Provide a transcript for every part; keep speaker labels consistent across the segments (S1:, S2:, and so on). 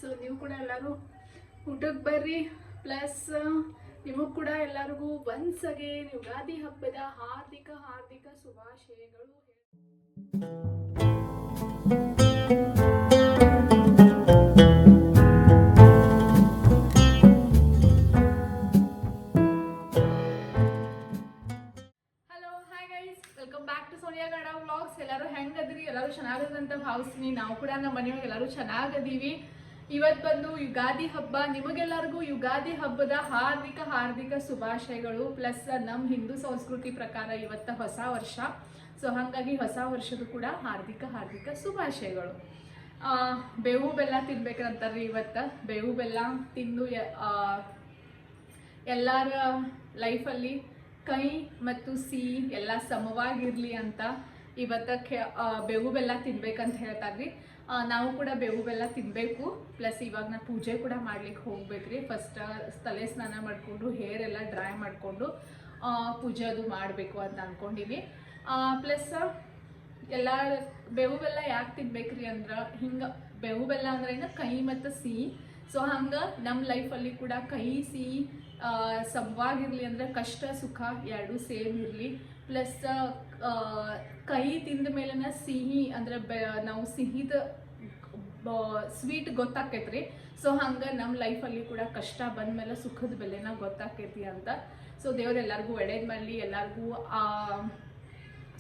S1: So ನೀವು ಕೂಡ ಎಲ್ಲರೂ ಊಟಕ್ಕೆ ಬರ್ರಿ. ಪ್ಲಸ್ ನಿಮಗೂ ಕೂಡ ಎಲ್ಲರಿಗೂ ಒನ್ಸ್ ಅಗೇನ್ ಯುಗಾದಿ ಹಬ್ಬದ ಹಾರ್ದಿಕ ಹಾರ್ದಿಕ ಶುಭಾಶಯಗಳು. Welcome back to Sonia Gowda vlogs. ಎಲ್ಲರೂ ಹೆಂಗದ್ರಿ? ಎಲ್ಲರೂ ಚೆನ್ನಾಗದಂತ ಭಾವಿಸ್ತೀನಿ. ನಾವು ಕೂಡ ನಮ್ಮ ಮನೆಯೊಳಗೆ ಎಲ್ಲರೂ ಚೆನ್ನಾಗದೀವಿ. ಇವತ್ತು ಬಂದು ಯುಗಾದಿ ಹಬ್ಬ. ನಿಮಗೆಲ್ಲರಿಗೂ ಯುಗಾದಿ ಹಬ್ಬದ ಹಾರ್ದಿಕ ಹಾರ್ದಿಕ ಶುಭಾಶಯಗಳು. ಪ್ಲಸ್ ನಮ್ಮ ಹಿಂದೂ ಸಂಸ್ಕೃತಿ ಪ್ರಕಾರ ಇವತ್ತು ಹೊಸ ವರ್ಷ. ಸೊ ಹಾಗಾಗಿ ಹೊಸ ವರ್ಷದ ಕೂಡ ಹಾರ್ದಿಕ ಹಾರ್ದಿಕ ಶುಭಾಶಯಗಳು. ಬೇವು ಬೆಲ್ಲ ತಿನ್ಬೇಕಂತಾರ್ರಿ ಇವತ್ತು. ಬೇವು ಬೆಲ್ಲ ತಿಂದು ಎಲ್ಲರ ಲೈಫಲ್ಲಿ ಕೈ ಮತ್ತು ಸಿಹಿ ಎಲ್ಲ ಸಮವಾಗಿರಲಿ ಅಂತ ಇವತ್ತಕ್ಕೆ ಬೇವು ಬೆಲ್ಲ ತಿನ್ಬೇಕಂತ ಹೇಳ್ತಾರ್ರಿ. ನಾವು ಕೂಡ ಬೇವು ಬೆಲ್ಲ ತಿನ್ನಬೇಕು. ಪ್ಲಸ್ ಇವಾಗ ನಾನು ಪೂಜೆ ಕೂಡ ಮಾಡ್ಲಿಕ್ಕೆ ಹೋಗ್ಬೇಕ್ರಿ. ಫಸ್ಟ್ ತಲೆ ಸ್ನಾನ ಮಾಡಿಕೊಂಡು ಹೇರ್ ಎಲ್ಲ ಡ್ರೈ ಮಾಡಿಕೊಂಡು ಪೂಜೆ ಅದು ಮಾಡಬೇಕು ಅಂತ ಅಂದ್ಕೊಂಡಿನಿ. ಪ್ಲಸ್ ಎಲ್ಲ ಬೇವು ಬೆಲ್ಲ ಯಾಕೆ ತಿನ್ಬೇಕ್ರಿ ಅಂದ್ರೆ ಹಿಂಗೆ ಬೇವು ಬೆಲ್ಲ ಅಂದ್ರೆ ಏನು ಕೈ ಮತ್ತು ಸಿಹಿ. ಸೊ ಹಂಗೆ ನಮ್ಮ ಲೈಫಲ್ಲಿ ಕೂಡ ಕೈ ಸಿಹಿ ಸಮವಾಗಿರಲಿ ಅಂದರೆ ಕಷ್ಟ ಸುಖ ಎರಡೂ ಸೇಮ್ ಇರಲಿ. ಪ್ಲಸ್ ಕೈ ತಿಂದ ಮೇಲೆನ ಸಿಹಿ ಅಂದರೆ ನಾವು ಸಿಹಿದ ಸ್ವೀಟ್ ಗೊತ್ತಾಕೈತ್ರಿ. ಸೊ ಹಂಗೆ ನಮ್ಮ ಲೈಫಲ್ಲಿ ಕೂಡ ಕಷ್ಟ ಬಂದಮೇಲೆ ಸುಖದ ಬೆಲೆನ ಗೊತ್ತಾಕೈತಿ ಅಂತ. ಸೊ ದೇವ್ರೆಲ್ಲರಿಗೂ ಒಳ್ಳೇದು ಮಾಡಲಿ. ಎಲ್ಲರಿಗೂ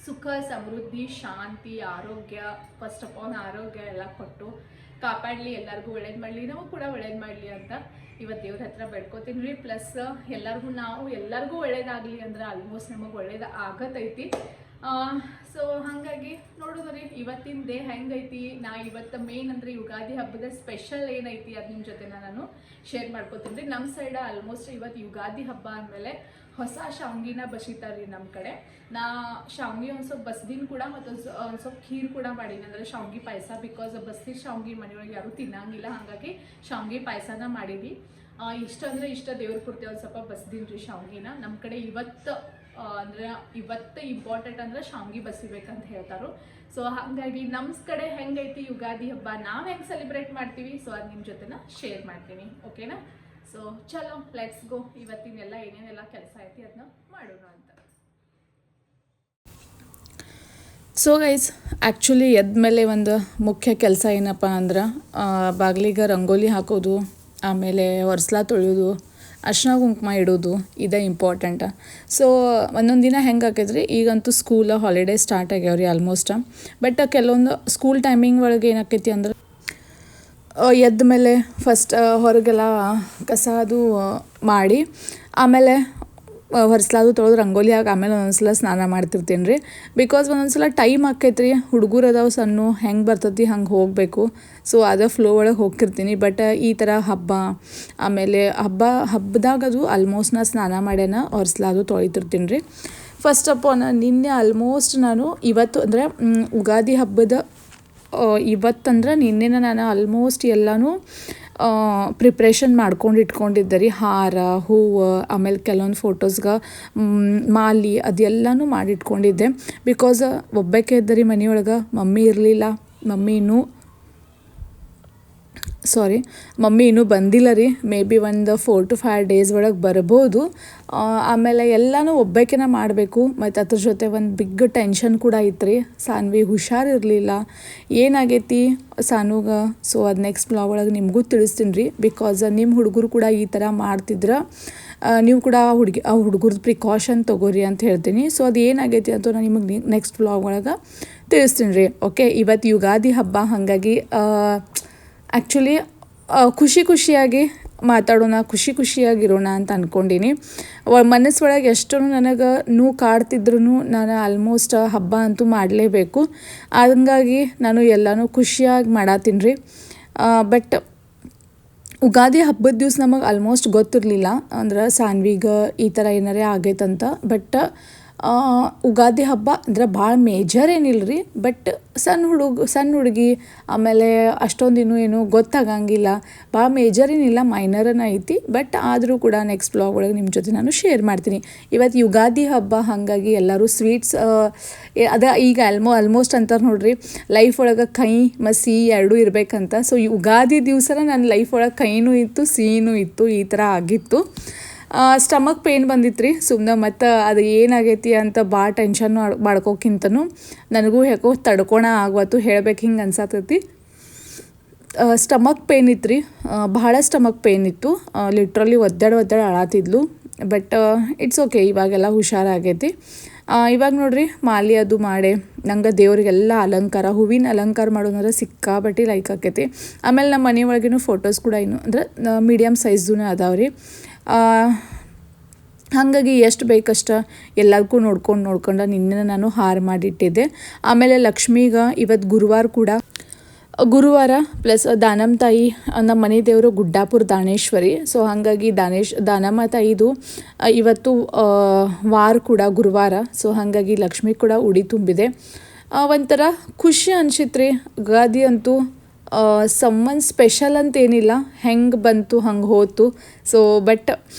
S1: ಸುಖ ಸಮೃದ್ಧಿ ಶಾಂತಿ ಆರೋಗ್ಯ, ಫಸ್ಟ್ ಆಫ್ ಆಲ್ ಆರೋಗ್ಯ ಎಲ್ಲ ಕೊಟ್ಟು ಕಾಪಾಡಲಿ. ಎಲ್ಲರಿಗೂ ಒಳ್ಳೇದು ಮಾಡಲಿ, ನಾವು ಕೂಡ ಒಳ್ಳೇದು ಮಾಡಲಿ ಅಂತ ಇವತ್ತು ದೇವ್ರ ಹತ್ರ ಬೇಡ್ಕೋತೀನಿ ರೀ. ಪ್ಲಸ್ ಎಲ್ಲರಿಗೂ ಒಳ್ಳೇದಾಗಲಿ ಅಂದ್ರೆ ಆಲ್ಮೋಸ್ಟ್ ನಮಗೆ ಒಳ್ಳೇದು ಆಗತೈತಿ. ಸೊ ಹಾಗಾಗಿ ನೋಡೋದ್ರಿ ಇವತ್ತಿನ ಡೇ ಹೆಂಗೈತಿ. ಇವತ್ತು ಮೇನ್ ಅಂದರೆ ಯುಗಾದಿ ಹಬ್ಬದ ಸ್ಪೆಷಲ್ ಏನೈತಿ ಅದು ನಿಮ್ಮ ಜೊತೆ ನಾನು ಶೇರ್ ಮಾಡ್ಕೋತೀನಿ ರೀ. ನಮ್ಮ ಸೈಡ್ ಆಲ್ಮೋಸ್ಟ್ ಇವತ್ತು ಯುಗಾದಿ ಹಬ್ಬ ಅಂದಮೇಲೆ ಹೊಸ ಶಾವ್ಗಿನ ಬಸಿತಾರ್ರಿ ನಮ್ಮ ಕಡೆ. ನಾ ಶಾವ್ಗಿ ಒಂದು ಸ್ವಲ್ಪ ಬಸ್ದಿನ ಕೂಡ ಮತ್ತು ಒಂದು ಸ್ವಲ್ಪ ಖೀರ್ ಕೂಡ ಮಾಡೀನಿ, ಅಂದರೆ ಶಾವ್ಗಿ ಪಾಯಸ. ಬಿಕಾಸ್ ಬಸ್ದಿ ಶಾವ್ಗಿ ಮನೆಯೊಳಗೆ ಯಾರೂ ತಿನ್ನಂಗಿಲ್ಲ, ಹಾಗಾಗಿ ಶಾವ್ಗಿ ಪಾಯಸನ ಮಾಡಿದ್ವಿ. ಇಷ್ಟ ಅಂದರೆ ಇಷ್ಟ ದೇವ್ರ ಪೂರ್ತಿ ಒಂದು ಸ್ವಲ್ಪ ಬಸ್ದಿನ ರೀ ಶಾವ್ಗಿನ. ನಮ್ಮ ಕಡೆ ಇವತ್ತು ಇಂಪಾರ್ಟೆಂಟ್ ಅಂದರೆ ಶಾವ್ಗಿ ಬಸಿಬೇಕಂತ ಹೇಳ್ತಾರೋ. ಸೊ ಹಾಗಾಗಿ ನಮ್ಮ ಕಡೆ ಹೆಂಗೈತಿ ಯುಗಾದಿ ಹಬ್ಬ, ನಾವು ಹೆಂಗೆ ಸೆಲೆಬ್ರೇಟ್ ಮಾಡ್ತೀವಿ, ಸೊ ಅದು ನಿಮ್ಮ ಜೊತೆನ ಶೇರ್ ಮಾಡ್ತೀನಿ. ಓಕೆನಾ? ಸೊ ಚಲೋ ಲೆಟ್ಸ್ ಗೋ. ಇವತ್ತಿನೆಲ್ಲ ಏನೇನೆಲ್ಲ ಕೆಲಸ ಐತಿ ಅದನ್ನ ಮಾಡೋಣ ಅಂತ.
S2: ಸೊ ಗೈಸ್, ಆ್ಯಕ್ಚುಲಿ ಎದ್ಮೇಲೆ ಒಂದು ಮುಖ್ಯ ಕೆಲಸ ಏನಪ್ಪ ಅಂದ್ರೆ ಬಾಗಿಲಿಗೆ ರಂಗೋಲಿ ಹಾಕೋದು, ಆಮೇಲೆ ಒರೆಸ್ಲಾ ತೊಳೆಯೋದು, ಅರ್ಶಿನ ಕುಂಕುಮ ಇಡೋದು, ಇದೇ ಇಂಪಾರ್ಟೆಂಟ. ಸೊ ಒಂದೊಂದು ದಿನ ಹೆಂಗೆ ಆಕೈತ್ರಿ, ಈಗಂತೂ ಸ್ಕೂಲ್ ಹಾಲಿಡೇ ಸ್ಟಾರ್ಟ್ ಆಗ್ಯಾವ್ರಿ ಆಲ್ಮೋಸ್ಟ್. ಬಟ್ ಕೆಲವೊಂದು ಸ್ಕೂಲ್ ಟೈಮಿಂಗ್ ಒಳಗೆ ಏನಾಕೈತಿ ಅಂದ್ರೆ ಎದ್ದ ಮೇಲೆ ಫಸ್ಟ್ ಹೊರಗೆಲ್ಲ ಕಸ ಅದು ಮಾಡಿ ಆಮೇಲೆ ಹೊರಸ್ಲಾದು ತೊಳೆದು ರಂಗೋಲಿ ಹಾಕಿ ಆಮೇಲೆ ಒಂದೊಂದ್ಸಲ ಸ್ನಾನ ಮಾಡ್ತಿರ್ತೀನಿ ರೀ. ಬಿಕಾಸ್ ಒಂದೊಂದ್ಸಲ ಟೈಮ್ ಆಕೈತ್ರಿ, ಹುಡುಗರು ಅದಾವ ಸಣ್ಣ, ಹೆಂಗೆ ಬರ್ತೈತಿ ಹಂಗೆ ಹೋಗಬೇಕು. ಸೊ ಅದೇ ಫ್ಲೋ ಒಳಗೆ ಹೋಗ್ತಿರ್ತೀನಿ. ಬಟ್ ಈ ಥರ ಹಬ್ಬ ಆಮೇಲೆ ಹಬ್ಬದಾಗ ಅದು ಆಲ್ಮೋಸ್ಟ್ ನಾ ಸ್ನಾನ ಮಾಡ್ಯಾನ ಹೊರಸ್ಲಾದು ತೊಳಿತಿರ್ತೀನಿ ರೀ. ಫಸ್ಟ್ ಆಫ್ ಆಲ್ ನಿನ್ನೆ ಆಲ್ಮೋಸ್ಟ್ ನಾನು ಇವತ್ತು ಅಂದರೆ ಯುಗಾದಿ ಹಬ್ಬದ ಇವತ್ತಂದ್ರೆ ನಿನ್ನೆನ ನಾನು ಆಲ್ಮೋಸ್ಟ್ ಎಲ್ಲನೂ ಪ್ರಿಪ್ರೇಷನ್ ಮಾಡ್ಕೊಂಡು ಇಟ್ಕೊಂಡಿದ್ದೆ ರೀ. ಹಾರ, ಹೂವು, ಆಮೇಲೆ ಕೆಲವೊಂದು ಫೋಟೋಸ್ಗೆ ಮಾಲಿ ಅದೆಲ್ಲನೂ ಮಾಡಿಟ್ಕೊಂಡಿದ್ದೆ. ಬಿಕಾಸ್ ಒಬ್ಬಾಕೆ ಇದ್ದರಿ ಮನೆಯೊಳಗೆ, ಮಮ್ಮಿ ಇರಲಿಲ್ಲ. ಮಮ್ಮಿ ಇನ್ನೂ ಬಂದಿಲ್ಲ ರೀ. ಮೇ ಬಿ ಒಂದು 4 to 5 days ಒಳಗೆ ಬರ್ಬೋದು. ಆಮೇಲೆ ಎಲ್ಲನೂ ಒಬ್ಬಾಕೆನ ಮಾಡಬೇಕು. ಮತ್ತು ಅದ್ರ ಜೊತೆ ಒಂದು ಬಿಗ್ ಟೆನ್ಷನ್ ಕೂಡ ಐತ್ರಿ. ಸಾನ್ವಿ ಹುಷಾರಿರಲಿಲ್ಲ, ಏನಾಗೈತಿ ಸಾನುಗೆ. ಸೊ ಅದು ನೆಕ್ಸ್ಟ್ ಬ್ಲಾಗ್ ಒಳಗೆ ನಿಮಗೂ ತಿಳಿಸ್ತೀನಿ ರೀ. ಬಿಕಾಸ್ ನಿಮ್ಮ ಹುಡುಗರು ಕೂಡ ಈ ಥರ ಮಾಡ್ತಿದ್ರೆ ನೀವು ಕೂಡ ಆ ಹುಡುಗರದ್ದು ಪ್ರಿಕಾಷನ್ ತೊಗೋರಿ ಅಂತ ಹೇಳ್ತೀನಿ. ಸೊ ಅದು ಏನಾಗೈತಿ ಅಂತ ನಾನು ನಿಮಗೆ ನೆಕ್ಸ್ಟ್ ಬ್ಲಾಗ್ ಒಳಗೆ ತಿಳಿಸ್ತೀನಿ ರೀ. ಓಕೆ, ಇವತ್ತು ಯುಗಾದಿ ಹಬ್ಬ, ಹಾಗಾಗಿ ಆ್ಯಕ್ಚುಲಿ ಖುಷಿಯಾಗಿ ಮಾತಾಡೋಣ, ಖುಷಿಯಾಗಿರೋಣ ಅಂತ ಅಂದ್ಕೊಂಡೀನಿ. ಮನಸ್ಸೊಳಗೆ ಎಷ್ಟು ನನಗೆ ನೋವು ಕಾಡ್ತಿದ್ರು ನಾನು ಆಲ್ಮೋಸ್ಟ್ ಹಬ್ಬ ಅಂತೂ ಮಾಡಲೇಬೇಕು. ಹಂಗಾಗಿ ನಾನು ಎಲ್ಲನೂ ಖುಷಿಯಾಗಿ ಮಾಡತ್ತೀನಿ ರೀ. ಬಟ್ ಯುಗಾದಿ ಹಬ್ಬದ ದಿವ್ಸ ನಮಗೆ ಆಲ್ಮೋಸ್ಟ್ ಗೊತ್ತಿರಲಿಲ್ಲ ಅಂದ್ರೆ ಸಾನ್ವಿಗೆ ಈ ಥರ ಏನಾರೇ ಆಗೈತಂತ. ಬಟ್ ಉಗಾದಿ ಹಬ್ಬ ಅಂದ್ರೆ ಭಾಳ ಮೇಜರ್ ಏನಿಲ್ಲ ರೀ, ಬಟ್ ಸಣ್ಣ ಹುಡುಗಿ ಆಮೇಲೆ ಅಷ್ಟೊಂದು ಏನು ಗೊತ್ತಾಗಂಗಿಲ್ಲ, ಭಾಳ ಮೇಜರ್ ಏನಿಲ್ಲ, ಮೈನರನ್ನ ಐತಿ. ಬಟ್ ಆದರೂ ಕೂಡ ನೆಕ್ಸ್ಟ್ ಬ್ಲಾಗ್ ಒಳಗೆ ನಿಮ್ಮ ಜೊತೆ ನಾನು ಶೇರ್ ಮಾಡ್ತೀನಿ. ಇವತ್ತು ಯುಗಾದಿ ಹಬ್ಬ, ಹಾಗಾಗಿ ಎಲ್ಲರೂ ಸ್ವೀಟ್ಸ್ ಅದ ಈಗ ಆಲ್ಮೋಸ್ಟ್ ಅಂತಾರೆ ನೋಡ್ರಿ, ಲೈಫ್ ಒಳಗೆ ಕಹಿ ಮತ್ತು ಸಿಹಿ ಎರಡೂ ಇರಬೇಕಂತ. ಸೊ ಯುಗಾದಿ ದಿವಸನ ನನ್ನ ಲೈಫ್ ಒಳಗೆ ಕಹಿನೂ ಇತ್ತು, ಸಿಹಿನೂ ಇತ್ತು, ಈ ಥರ ಆಗಿತ್ತು. ಸ್ಟಮಕ್ ಪೇಯ್ನ್ ಬಂದಿತ್ತು ರೀ ಸುಮ್ಮನೆ. ಮತ್ತು ಅದು ಏನಾಗೈತಿ ಅಂತ ಭಾಳ ಟೆನ್ಷನ್ ಮಾಡ್ಕೋಕ್ಕಿಂತನೂ ನನಗೂ ಯಾಕೋ ತಡ್ಕೊಳ ಆಗ್ವತ್ತು, ಹೇಳ್ಬೇಕು ಹಿಂಗೆ ಅನ್ಸತ್ತೈತಿ. ಸ್ಟಮಕ್ ಪೇಯ್ನ್ ಇತ್ತು ರೀ, ಭಾಳ ಸ್ಟಮಕ್ ಪೇಯ್ನ್ ಇತ್ತು. ಲಿಟ್ರಲಿ ಒದ್ದಾಡಿ ಅಳಾತಿದ್ಲು. ಬಟ್ ಇಟ್ಸ್ ಓಕೆ, ಇವಾಗೆಲ್ಲ ಹುಷಾರಾಗೈತಿ. ಇವಾಗ ನೋಡ್ರಿ ಮಾಲಿ ಅದು ಮಾಡಿ ನಂಗೆ ದೇವ್ರಿಗೆಲ್ಲ ಅಲಂಕಾರ, ಹೂವಿನ ಅಲಂಕಾರ ಮಾಡೋದಂದ್ರೆ ಸಿಕ್ಕಾಬಟ್ಟಿ ಲೈಕ್ ಆಕೈತಿ. ಆಮೇಲೆ ನಮ್ಮ ಮನೆ ಒಳಗಿನ ಫೋಟೋಸ್ ಕೂಡ ಅಂದ್ರೆ ಮೀಡಿಯಮ್ ಸೈಜ್ದೂ ಅದಾವೆ ರೀ. ಹಾಗಾಗಿ ಎಷ್ಟು ಬೇಕಷ್ಟು ಎಲ್ಲದಕ್ಕೂ ನೋಡ್ಕೊಂಡು ನಿನ್ನೆ ನಾನು ಹಾರ ಮಾಡಿಟ್ಟಿದ್ದೆ. ಆಮೇಲೆ ಲಕ್ಷ್ಮೀಗೆ ಇವತ್ತು ಗುರುವಾರ ಪ್ಲಸ್ ದಾನಮ್ಮ ತಾಯಿ, ನಮ್ಮ ಮನೆ ದೇವರು ಗುಡ್ಡಾಪುರ ದಾನೇಶ್ವರಿ. ಸೊ ಹಾಗಾಗಿ ದಾನಮ್ಮ ತಾಯಿದು ಇವತ್ತು ವಾರ ಕೂಡ ಗುರುವಾರ. ಸೊ ಹಾಗಾಗಿ ಲಕ್ಷ್ಮಿ ಕೂಡ ಉಡಿ ತುಂಬಿದೆ. ಒಂಥರ ಖುಷಿ ಅನ್ಸಿತ್ತು ರೀ. ಯುಗಾದಿ ಅಂತೂ ಸಮ್ಮನ್ ಸ್ಪೆಷಲ್ ಅಂತೇನಿಲ್ಲ, ಹೆಂಗೆ ಬಂತು ಹಂಗೆ ಹೋತು. ಸೊ ಬಟ್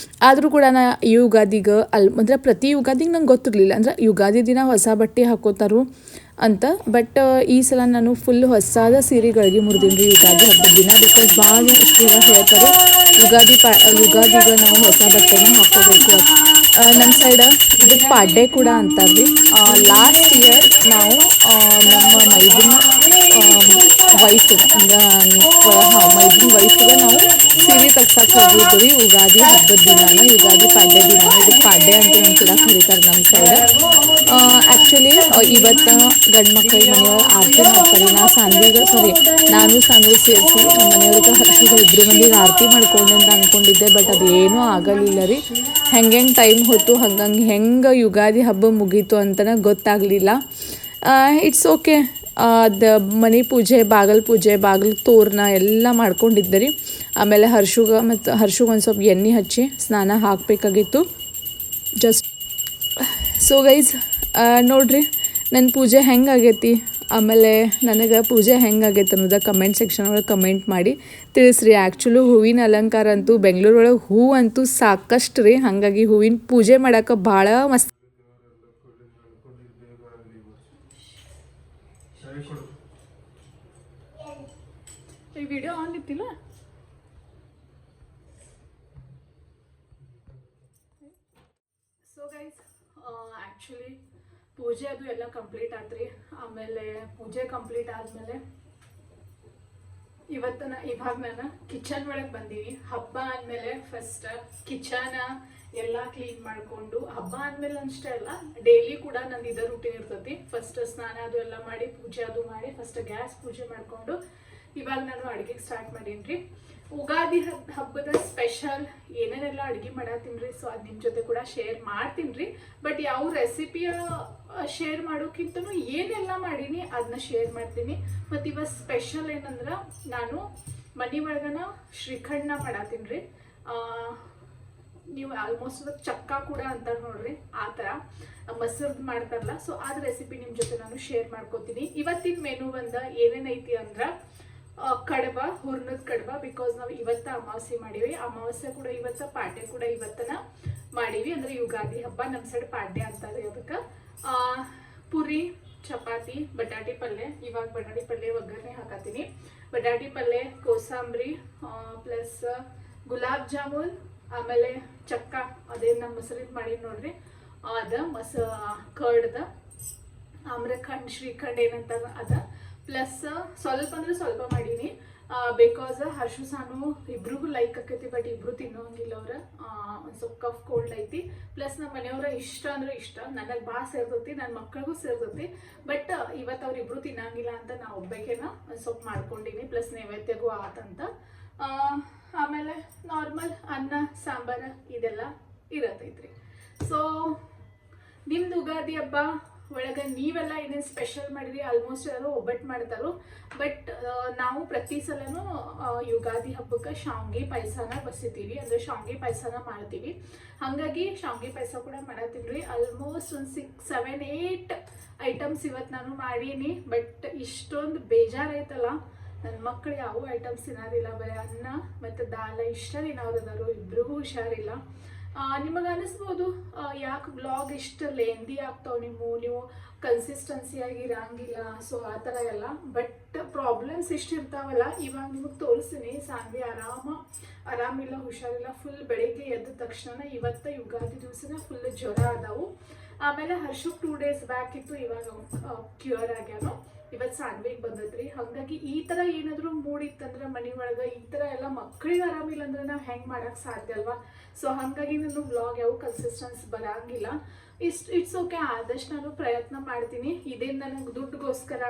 S2: ಆದರೂ ಕೂಡ ನಾ ಈ ಯುಗಾದಿಗೆ ಅಂದರೆ ಪ್ರತಿ ಯುಗಾದಿಗೆ ನಂಗೆ ಗೊತ್ತಿರಲಿಲ್ಲ, ಅಂದರೆ ಯುಗಾದಿ ದಿನ ಹೊಸ ಬಟ್ಟೆ ಹಾಕೋತಾರು ಅಂತ. ಬಟ್ ಈ ಸಲ ನಾನು ಫುಲ್ ಹೊಸಾದ ಸೀರೆಗಳಿಗೆ ಮುರಿದೀನಿ ರೀ ಯುಗಾದಿ ಹಬ್ಬದ ದಿನ. ಬಿಕಾಸ್ ಭಾಳ ಇಷ್ಟು ಹೇಳ್ತಾರೆ ಯುಗಾದಿಗೆ ನಾವು ಹೊಸ ಬಟ್ಟೆನ ಹಾಕೋಬೇಕು. ನಮ್ಮ ಸೈಡ ಇದು ಪಾಡ್ಡೆ ಕೂಡ ಅಂತಾರೆ ರೀ. ಲಾಸ್ಟ್ ಇಯರ್ ನಾವು ನಮ್ಮ ಮೈದನ ವೈಫಿಗೆ ಮೈದನ ವೈಫಿಗೆ ನಾವು ಸೀರೆ ತೆಗ್ಸಕ್ಕೆ ಹೋಗಿದ್ದು ರೀ ಯುಗಾದಿ ಹಬ್ಬದ ದಿನಾನ, ಯುಗಾದಿ ಪಾಡ್ಡೆ ದಿನಾನ. ಇದು ಪಾಡ್ಡೆ ಅಂತ ಕೂಡ ಕರೀತಾರೆ ನಮ್ಮ ಸೈಡ. ಆ್ಯಕ್ಚುಲಿ ಇವತ್ತು ಗಂಡು ಮಕ್ಕಳಿಗೆ ಮನೆಯೊಳಗೆ ಆರತಿ ಮಾಡ್ತಾರೆ. ನಾನು ಸಾನ್ವಿ ಸೇರಿಸಿ ನಮ್ಮ ಮನೆಯವ್ರಿಗೆ ಹರ್ಷಿಗೆ ಇಬ್ಬರು ಮಂದಿಗೆ ಆರತಿ ಮಾಡ್ಕೊಂಡೆ ಅಂತ ಅಂದ್ಕೊಂಡಿದ್ದೆ. ಬಟ್ ಅದೇನೂ ಆಗಲಿಲ್ಲ ರೀ. ಹೆಂಗೆ ಟೈಮ್ ಹೊತ್ತು ಹೆಂಗೆ ಯುಗಾದಿ ಹಬ್ಬ ಮುಗೀತು ಅಂತಲೇ ಗೊತ್ತಾಗಲಿಲ್ಲ. It's okay. ಅದು ಮನೆ ಪೂಜೆ, ಬಾಗಿಲು ತೋರಣ ಎಲ್ಲ ಮಾಡ್ಕೊಂಡಿದ್ದೆ ರೀ. ಆಮೇಲೆ ಹರ್ಷುಗೆ ಒಂದು ಸ್ವಲ್ಪ ಎಣ್ಣೆ ಹಚ್ಚಿ ಸ್ನಾನ ಹಾಕಬೇಕಾಗಿತ್ತು ಜಸ್ಟ್. ಸೊ ಗೈಸ್ ನೋಡಿರಿ ನನ್ನ ಪೂಜೆ ಹೆಂಗಾಗೈತಿ, ಆಮೇಲೆ ನನಗೆ ಪೂಜೆ ಹೆಂಗಾಗೈತೆ ಅನ್ನೋದು ಕಮೆಂಟ್ ಸೆಕ್ಷನ್ ಒಳಗೆ ಕಮೆಂಟ್ ಮಾಡಿ ತಿಳಿಸ್ರಿ. ಆ್ಯಕ್ಚುಲಿ ಹೂವಿನ ಅಲಂಕಾರ ಅಂತೂ ಬೆಂಗಳೂರೊಳಗೆ ಹೂ ಅಂತೂ ಸಾಕಷ್ಟು ರೀ. ಹಾಗಾಗಿ ಹೂವಿನ ಪೂಜೆ ಮಾಡೋಕೆ ಭಾಳ ಮಸ್ತ್.
S1: ಈ ವಿಡಿಯೋ ಆನ್ ಇತ್ತಿಲ್ಲ. ಸೊ ಗೈಸ್ ಆ್ಯಕ್ಚುಲಿ ಪೂಜೆ ಅದು ಎಲ್ಲ ಕಂಪ್ಲೀಟ್ ಆತ್ರಿ. ಆಮೇಲೆ ಪೂಜೆ ಕಂಪ್ಲೀಟ್ ಆದಮೇಲೆ ಇವಾಗ ನಾನು ಕಿಚನ್ ಒಳಗೆ ಬಂದೀನಿ. ಹಬ್ಬ ಆದಮೇಲೆ ಫಸ್ಟ್ ಕಿಚನ ಎಲ್ಲ ಕ್ಲೀನ್ ಮಾಡಿಕೊಂಡು, ಹಬ್ಬ ಆದಮೇಲೆ ಅಷ್ಟೇ ಅಲ್ಲ ಡೈಲಿ ಕೂಡ ನಂದು ಇದೇ ರೂಟೀನ್ ಇರ್ತೈತಿ. ಫಸ್ಟ್ ಸ್ನಾನ ಅದು ಎಲ್ಲ ಮಾಡಿ ಪೂಜೆ ಅದು ಮಾಡಿ ಫಸ್ಟ್ ಗ್ಯಾಸ್ ಪೂಜೆ ಮಾಡಿಕೊಂಡು ಇವಾಗ ನಾನು ಅಡುಗೆಗೆ ಸ್ಟಾರ್ಟ್ ಮಾಡೀನಿ ರೀ. ಉಗಾದಿ ಹಬ್ಬದ ಸ್ಪೆಷಲ್ ಏನೇನೆಲ್ಲ ಅಡುಗೆ ಮಾಡತ್ತೀನಿ ರೀ. ಸೊ ಅದು ನಿಮ್ಮ ಜೊತೆ ಕೂಡ ಶೇರ್ ಮಾಡ್ತೀನಿ ರೀ. ಬಟ್ ಯಾವ ರೆಸಿಪಿಯ ಶೇರ್ ಮಾಡೋಕ್ಕಿಂತನೂ ಏನೆಲ್ಲ ಮಾಡೀನಿ ಅದನ್ನ ಶೇರ್ ಮಾಡ್ತೀನಿ. ಮತ್ತು ಇವಾಗ ಸ್ಪೆಷಲ್ ಏನಂದ್ರೆ ನಾನು ಮನೆ ಒಳಗನ ಶ್ರೀಖಂಡನ ಮಾಡತ್ತೀನಿ ರೀ. ನೀವು ಆಲ್ಮೋಸ್ಟ್ ಚಕ್ಕ ಕೂಡ ಅಂತಾರೆ ನೋಡ್ರಿ, ಆ ಥರ ಮೊಸರು ಮಾಡ್ತಾರಲ್ಲ. ಸೊ ಅದ್ ರೆಸಿಪಿ ನಿಮ್ಮ ಜೊತೆ ನಾನು ಶೇರ್ ಮಾಡ್ಕೋತೀನಿ. ಇವತ್ತಿನ ಮೆನು ಬಂದ ಏನೇನೈತಿ ಅಂದ್ರೆ ಕಡಬ, ಹುರ್ನದ ಕಡಬ. ಬಿಕಾಸ್ ನಾವು ಇವತ್ತ ಅಮಾವಾಸ್ಯೆ ಮಾಡೀವಿ, ಅಮಾವಾಸ್ಯೆ ಕೂಡ ಇವತ್ತ, ಪಾಡ್ಯ ಕೂಡ ಇವತ್ತನ ಮಾಡೀವಿ. ಅಂದ್ರೆ ಯುಗಾದಿ ಹಬ್ಬ ನಮ್ಮ ಸೈಡ್ ಪಾಡ್ಯ ಅಂತಾರೆ ಅದಕ್ಕೆ. ಪುರಿ, ಚಪಾತಿ, ಬಟಾಟಿ ಪಲ್ಯ. ಇವಾಗ ಬಟಾಟಿ ಪಲ್ಯ ಒಗ್ಗರಣೆ ಹಾಕತ್ತೀನಿ. ಬಟಾಟಿ ಪಲ್ಯ, ಕೋಸಂಬರಿ ಪ್ಲಸ್ ಗುಲಾಬ್ ಜಾಮೂನ್, ಆಮೇಲೆ ಚಕ್ಕ ಅದೇನು ನಮ್ಮ ಮೊಸರಿದ್ ಮಾಡಿ ನೋಡ್ರಿ ಅದ ಕರ್ಡ್ದ, ಆಮ್ರಖಂಡ್, ಶ್ರೀಖಂಡ್ ಏನಂತಾರ ಅದ. ಪ್ಲಸ್ ಸ್ವಲ್ಪ ಅಂದ್ರೆ ಸ್ವಲ್ಪ ಮಾಡೀನಿ. ಬಿಕಾಸ್ ಹರ್ಷು ಸಾನು ಇಬ್ರಿಗೂ ಲೈಕ್ ಆಕೈತಿ, ಬಟ್ ಇಬ್ರು ತಿನ್ನೋಂಗಿಲ್ಲ ಅವ್ರ. ಒಂದು ಸ್ವಲ್ಪ ಕಫ್ ಕೋಲ್ಡ್ ಐತಿ. ಪ್ಲಸ್ ನಮ್ಮ ಮನೆಯವ್ರ ಇಷ್ಟ ಅಂದ್ರೆ ಇಷ್ಟ, ನನಗೆ ಭಾಳ ಸೇರ್ತೈತಿ, ನನ್ನ ಮಕ್ಕಳಿಗೂ ಸೇರ್ತೈತಿ. ಬಟ್ ಇವತ್ತು ಅವ್ರಿಬ್ರು ತಿನ್ನಂಗಿಲ್ಲ ಅಂತ ನಾ ಒಬ್ಬಾಕೇನ ಒಂದು ಸ್ವಲ್ಪ ಮಾಡ್ಕೊಂಡಿನಿ. ಪ್ಲಸ್ ನೈವೇದ್ಯಗೂ ಆತಂತ. ಆಮೇಲೆ ನಾರ್ಮಲ್ ಅನ್ನ, ಸಾಂಬಾರು ಇದೆಲ್ಲ ಇರತೈತ್ರಿ. ಸೊ ನಿಮ್ದು ಉಗಾದಿ ಹಬ್ಬ ಒಳಗೆ ನೀವೆಲ್ಲ ಏನೇನು ಸ್ಪೆಷಲ್ ಮಾಡಿದ್ರಿ ಆಲ್ಮೋಸ್ಟ್ ಎಲ್ಲರೂ ಒಬ್ಬಟ್ಟು ಮಾಡ್ತಾರೋ. ಬಟ್ ನಾವು ಪ್ರತಿ ಸಲನೂ ಯುಗಾದಿ ಹಬ್ಬಕ್ಕೆ ಶಾವ್ಗೆ ಪಾಯಸನ ಬಸಿತೀವಿ, ಅಂದರೆ ಶಾವ್ಗೆ ಪಾಯಸನ ಮಾಡ್ತೀವಿ. ಹಾಗಾಗಿ ಶಾವ್ಗೆ ಪಾಯಸ ಕೂಡ ಮಾಡತ್ತೀನಿ ರೀ. ಆಲ್ಮೋಸ್ಟ್ ಒಂದು 6, 7, 8 ಐಟಮ್ಸ್ ಇವತ್ತು ನಾನು ಮಾಡೀನಿ. ಬಟ್ ಇಷ್ಟೊಂದು ಬೇಜಾರಾಯ್ತಲ್ಲ, ನನ್ನ ಮಕ್ಕಳು ಯಾವ ಐಟಮ್ಸ್ ತಿನ್ನೋದಿಲ್ಲ, ಬರೀ ಅನ್ನ ಮತ್ತು ದಾಲ್ ಇಷ್ಟ ತಿನ್ನೋರದಾರು, ಇಬ್ರಿಗೂ ಹುಷಾರಿಲ್ಲ. ನಿಮಗೆ ಅನಿಸ್ಬೋದು ಯಾಕೆ ಬ್ಲಾಗ್ ಇಷ್ಟು ಲೆಂದಿ ಆಗ್ತಾವೆ, ನೀವು ಕನ್ಸಿಸ್ಟೆನ್ಸಿಯಾಗಿ ಇರಂಗಿಲ್ಲ, ಸೊ ಆ ಥರ ಎಲ್ಲ. ಬಟ್ ಪ್ರಾಬ್ಲಮ್ಸ್ ಇಷ್ಟು ಇರ್ತಾವಲ್ಲ, ಇವಾಗ ನಿಮಗೆ ತೋರಿಸ್ತೀನಿ. ಸಾನ್ವಿ ಆರಾಮಿಲ್ಲ, ಹುಷಾರಿಲ್ಲ. ಫುಲ್ ಬೆಳಿಗ್ಗೆ ಎದ್ದ ತಕ್ಷಣ ಇವತ್ತು ಯುಗಾದಿ ದಿವಸನ ಫುಲ್ ಜ್ವರ ಆದವು. ಆಮೇಲೆ ಹರ್ಷಕ್ಕೆ 2 days ಬ್ಯಾಕ್ ಇತ್ತು, ಇವಾಗ ಕ್ಯೂರ್ ಆಗ್ಯಾನು. ಇವತ್ತು ಸಾನ್ವಿಗೆ ಬಂದದ್ರಿ. ಹಾಗಾಗಿ ಈ ಥರ ಏನಾದರೂ ಮೂಡಿತ್ತಂದ್ರೆ ಮನೆ ಒಳಗೆ ಈ ಥರ ಎಲ್ಲ ಮಕ್ಕಳಿಗೆ ಆರಾಮಿಲ್ಲ ಅಂದ್ರೆ ನಾವು ಹೆಂಗೆ ಮಾಡೋಕ್ಕೆ ಸಾಧ್ಯ ಅಲ್ವಾ. ಸೊ ಹಾಗಾಗಿ ನಾನು ವ್ಲಾಗ್ ಯಾವ ಕನ್ಸಿಸ್ಟೆನ್ಸ್ ಬರೋಂಗಿಲ್ಲ. ಇಟ್ಸ್ ಓಕೆ, ಆದಷ್ಟು ನಾನು ಪ್ರಯತ್ನ ಮಾಡ್ತೀನಿ. ಇದೇನು ನನಗೆ ದುಡ್ಡುಗೋಸ್ಕರ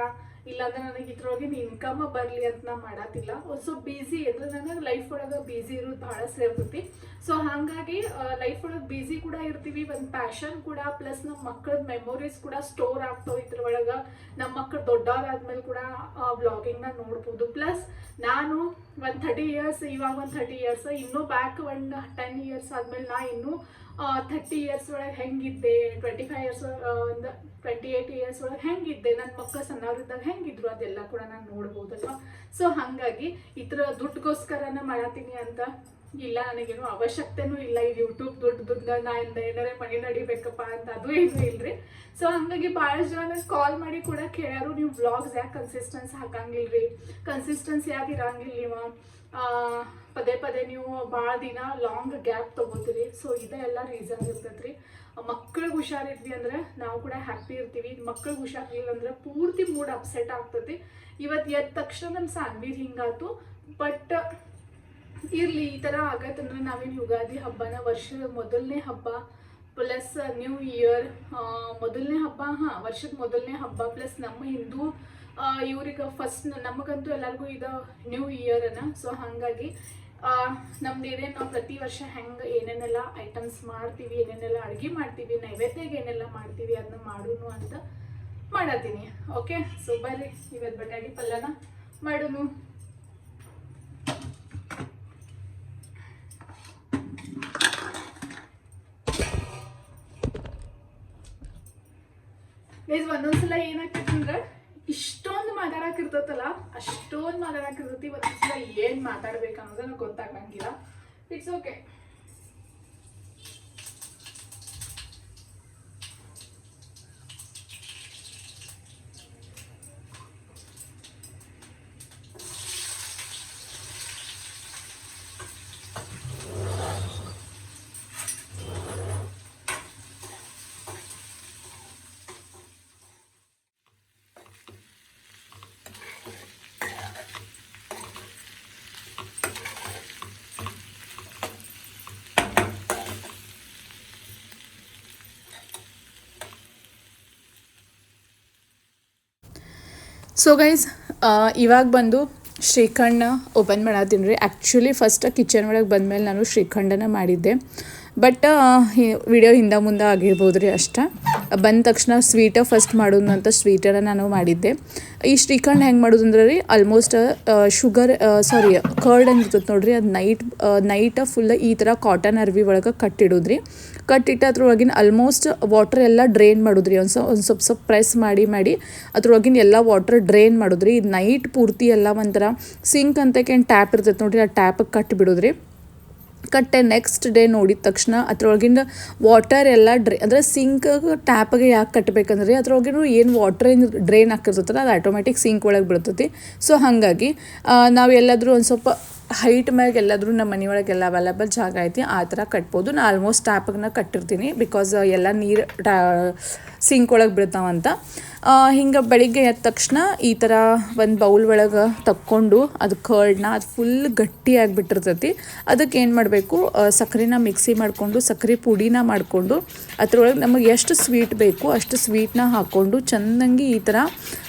S1: ಇಲ್ಲಾಂದ್ರೆ ನನಗೆ ಇದ್ರೊಳಗಿನ ಇನ್ಕಮ್ ಬರಲಿ ಅಂತ ನಾ ಮಾಡತ್ತಿಲ್ಲ. ಸ್ವಲ್ಪ ಬ್ಯುಸಿ ಅಂದರೆ ನನಗೆ ಲೈಫ್ ಒಳಗೆ ಬ್ಯುಸಿ ಇರೋದು ಭಾಳ ಸೇರ್ತೈತಿ. ಸೊ ಹಾಗಾಗಿ ಲೈಫ್ ಒಳಗೆ ಬ್ಯುಸಿ ಕೂಡ ಇರ್ತೀವಿ, ಒಂದು ಪ್ಯಾಷನ್ ಕೂಡ, ಪ್ಲಸ್ ನಮ್ಮ ಮಕ್ಕಳ ಮೆಮೊರೀಸ್ ಕೂಡ ಸ್ಟೋರ್ ಆಗ್ತಾವೆ ಇದ್ರೊಳಗೆ. ನಮ್ಮ ಮಕ್ಕಳು ದೊಡ್ಡವರಾದ್ಮೇಲೆ ಕೂಡ ವ್ಲಾಗಿಂಗ್ನ ನೋಡ್ಬೋದು. ಪ್ಲಸ್ ನಾನು ಒಂದು 30 years, ಇವಾಗ ಒಂದು 30 years, ಇನ್ನೂ ಬ್ಯಾಕ್ ಒಂದು 10 years ಆದಮೇಲೆ ನಾ ಇನ್ನೂ 30 years ಒಳಗೆ ಹೆಂಗಿದ್ದೆ, 25 years, ಒಂದು 28 years ಒಳಗೆ ಹೆಂಗಿದ್ದೆ, ನನ್ನ ಮಕ್ಕಳು ಸಣ್ಣವ್ರಿದ್ದಾಗ ಹೆಂಗಿದ್ರು, ಅದೆಲ್ಲ ಕೂಡ ನಾನು ನೋಡ್ಬೋದಲ್ವ. ಸೊ ಹಾಗಾಗಿ ಈ ಥರ ದುಡ್ಡುಗೋಸ್ಕರನ ಮಾಡತ್ತೀನಿ ಅಂತ ಇಲ್ಲ, ನನಗೇನು ಅವಶ್ಯಕತೆನೂ ಇಲ್ಲ. ಈ ಯೂಟ್ಯೂಬ್ ದುಡ್ಡು ನಾ ಏನಾರೇ ಮನೆ ನಡಿಬೇಕಪ್ಪ ಅಂತ ಅದು ಏನೂ ಇಲ್ರಿ. ಸೊ ಹಾಗಾಗಿ ಭಾಳ ಜನ ನನಗೆ ಕಾಲ್ ಮಾಡಿ ಕೂಡ ಕೇಳ್ಯಾರು, ನೀವು ವ್ಲಾಗ್ಸ್ ಯಾಕೆ ಕನ್ಸಿಸ್ಟೆನ್ಸ್ ಹಾಕಂಗಿಲ್ರಿ, ಕನ್ಸಿಸ್ಟೆನ್ಸಿ ಯಾಕೆ ಇರಂಗಿಲ್ಲ ನೀವು, ಪದೇ ಪದೇ ನೀವು ಭಾಳ ದಿನ ಲಾಂಗ್ ಗ್ಯಾಪ್ ತೊಗೋತೀರಿ. ಸೊ ಇದೆಲ್ಲ ರೀಸನ್ ಇರ್ತೈತೆ ರೀ. ಮಕ್ಳಿಗೆ ಹುಷಾರಿದ್ವಿ ಅಂದ್ರೆ ನಾವು ಕೂಡ ಹ್ಯಾಪಿ ಇರ್ತೀವಿ. ಮಕ್ಳಿಗೆ ಹುಷಾರಿಲ್ಲ ಅಂದ್ರೆ ಪೂರ್ತಿ ಮೂಡ್ ಅಪ್ಸೆಟ್ ಆಗ್ತೈತಿ. ಇವತ್ತು ಎದ್ದ ತಕ್ಷಣ ನಮ್ಮ ಸಾನ್ವಿದ್ ಹಿಂಗಾತು. ಬಟ್ ಇರಲಿ, ಈ ಥರ ಆಗತ್ತಂದ್ರೆ ನಾವೇನು ಯುಗಾದಿ ಹಬ್ಬನ ವರ್ಷದ ಮೊದಲನೇ ಹಬ್ಬ ಪ್ಲಸ್ ನ್ಯೂ ಇಯರ್ ಮೊದಲನೇ ಹಬ್ಬ, ವರ್ಷದ ಮೊದಲನೇ ಹಬ್ಬ ಪ್ಲಸ್ ನಮ್ಮ ಹಿಂದೂ ಇವ್ರಿಗೆ ಫಸ್ಟ್, ನಮಗಂತೂ ಎಲ್ಲರಿಗೂ ಇದು ನ್ಯೂ ಇಯರನ್ನ. ಸೊ ಹಾಗಾಗಿ ನಮ್ದು ಏನೇನು ನಾವು ಪ್ರತಿ ವರ್ಷ ಹೆಂಗೆ ಏನೇನೆಲ್ಲ ಐಟಮ್ಸ್ ಮಾಡ್ತೀವಿ, ಏನೇನೆಲ್ಲ ಅಡುಗೆ ಮಾಡ್ತೀವಿ, ನೈವೇದ್ಯಗೆ ಏನೆಲ್ಲ ಮಾಡ್ತೀವಿ ಅದನ್ನ ಮಾಡೋನು ಅಂತ ಮಾಡತ್ತೀನಿ. ಓಕೆ, ಸೊ ಬರ್ರಿ ಇವತ್ತು ಬಟಾಣಿ ಪಲ್ಯನ ಮಾಡೋನು. ಗೈಸ್, ಒಂದೊಂದ್ಸಲ ಏನಾಗ್ತೈತಂದ್ರೆ ಇಷ್ಟೊಂದು ಮಾತಾಡಕ್ಕಿರ್ತೈತಲ್ಲ, ಅಷ್ಟೊಂದು ಮಾತಾಡಕ್ಕಿರ್ತೈತಿ, ಒಂದೊಂದ್ಸಲ ಏನು ಮಾತಾಡ್ಬೇಕು ಅನ್ನೋದನ್ನ ಗೊತ್ತಾಗಂಗಿಲ್ಲ. It's okay.
S2: ಸೊ ಗೈಸ್, ಇವಾಗ ಬಂದು ಶ್ರೀಖಂಡನ ಓಪನ್ ಮಾಡತ್ತೀನಿ ರೀ. ಆ್ಯಕ್ಚುಲಿ ಫಸ್ಟ್ ಕಿಚನ್ ಒಳಗೆ ಬಂದಮೇಲೆ ನಾನು ಶ್ರೀಖಂಡನ ಮಾಡಿದ್ದೆ. ಬಟ್ ವಿಡಿಯೋ ಹಿಂದೆ ಮುಂದೆ ಆಗಿರ್ಬೋದು ರೀ ಅಷ್ಟ. ಬಂದ ತಕ್ಷಣ ಸ್ವೀಟ ಫಸ್ಟ್ ಮಾಡೋದು ಅಂತ ಸ್ವೀಟರ ನಾನು ಮಾಡಿದ್ದೆ. ಈ ಶ್ರೀಖಂಡ್ ಹೆಂಗೆ ಮಾಡೋದು ಅಂದ್ರೆ ರೀ, ಆಲ್ಮೋಸ್ಟ್ ಕರ್ಡ್ ಅಂದಿರ್ತದೆ ನೋಡ್ರಿ, ಅದು ನೈಟ್ ಫುಲ್ ಈ ಥರ ಕಾಟನ್ ಅರ್ವಿ ಒಳಗೆ ಕಟ್ಟಿಡೋದ್ರಿ. ಕಟ್ಟಿಟ್ಟು ಅದ್ರೊಳಗಿನ ಆಲ್ಮೋಸ್ಟ್ ವಾಟರ್ ಎಲ್ಲ ಡ್ರೈನ್ ಮಾಡೋದ್ರಿ. ಒಂದು ಸ್ವಲ್ಪ ಪ್ರೆಸ್ ಮಾಡಿ ಅದ್ರೊಳಗಿನ ಎಲ್ಲ ವಾಟರ್ ಡ್ರೈನ್ ಮಾಡೋದ್ರಿ. ಇದು ನೈಟ್ ಪೂರ್ತಿ ಎಲ್ಲ ಒಂಥರ ಸಿಂಕ್ ಅಂತಕೇನು ಟ್ಯಾಪ್ ಇರ್ತೈತೆ ನೋಡ್ರಿ, ಆ ಟ್ಯಾಪಿಗೆ ಕಟ್ಟಿಬಿಡೋದ್ರಿ. ಕಟ್ಟೆ ನೆಕ್ಸ್ಟ್ ಡೇ ನೋಡಿದ ತಕ್ಷಣ ಅದ್ರೊಳಗಿಂದ ವಾಟರ್ ಎಲ್ಲ ಅಂದರೆ ಸಿಂಕ್ ಟ್ಯಾಪಿಗೆ ಯಾಕೆ ಕಟ್ಟಬೇಕಂದ್ರೆ ಅದ್ರೊಳಗಿನ ಏನು ವಾಟರ್ ಏನು ಡ್ರೈನ್ ಆಗ್ತಿರ್ತೈತಲ್ಲ ಅದು ಆಟೋಮೆಟಿಕ್ ಸಿಂಕ್ ಒಳಗೆ ಬೀಳ್ತೈತಿ. ಸೊ ಹಾಗಾಗಿ ನಾವು ಎಲ್ಲಾದರೂ ಒಂದು ಸ್ವಲ್ಪ ಹೈಟ್ ಮ್ಯಾಗೆ ಎಲ್ಲಾದರೂ ನಮ್ಮ ಮನೆಯೊಳಗೆಲ್ಲ ಅವೈಲೇಬಲ್ ಜಾಗ ಐತಿ, ಆ ಥರ ಕಟ್ಬೋದು. ನಾನು ಆಲ್ಮೋಸ್ಟ್ ಟ್ಯಾಪಿಗೆ ಕಟ್ಟಿರ್ತೀನಿ, ಬಿಕಾಸ್ ಎಲ್ಲ ನೀರು ಸಿಂಕ್ ಒಳಗೆ ಬೀಳ್ತಾವಂತ. ಹಿಂಗೆ ಬೆಳಿಗ್ಗೆ ಎದ್ದ ತಕ್ಷಣ ಈ ಥರ ಒಂದು ಬೌಲ್ ಒಳಗೆ ತಕ್ಕೊಂಡು ಅದು ಕರ್ಡ್ನ ಅದು ಫುಲ್ ಗಟ್ಟಿಯಾಗಿಬಿಟ್ಟಿರ್ತೈತಿ. ಅದಕ್ಕೆ ಏನು ಮಾಡಬೇಕು, ಸಕ್ಕರೆನ ಮಿಕ್ಸಿ ಮಾಡಿಕೊಂಡು ಸಕ್ಕರೆ ಪುಡಿನ ಮಾಡಿಕೊಂಡು ಅದ್ರೊಳಗೆ ನಮಗೆ ಎಷ್ಟು ಸ್ವೀಟ್ ಬೇಕು ಅಷ್ಟು ಸ್ವೀಟ್ನ ಹಾಕ್ಕೊಂಡು ಚೆಂದಂಗೆ ಈ ಥರ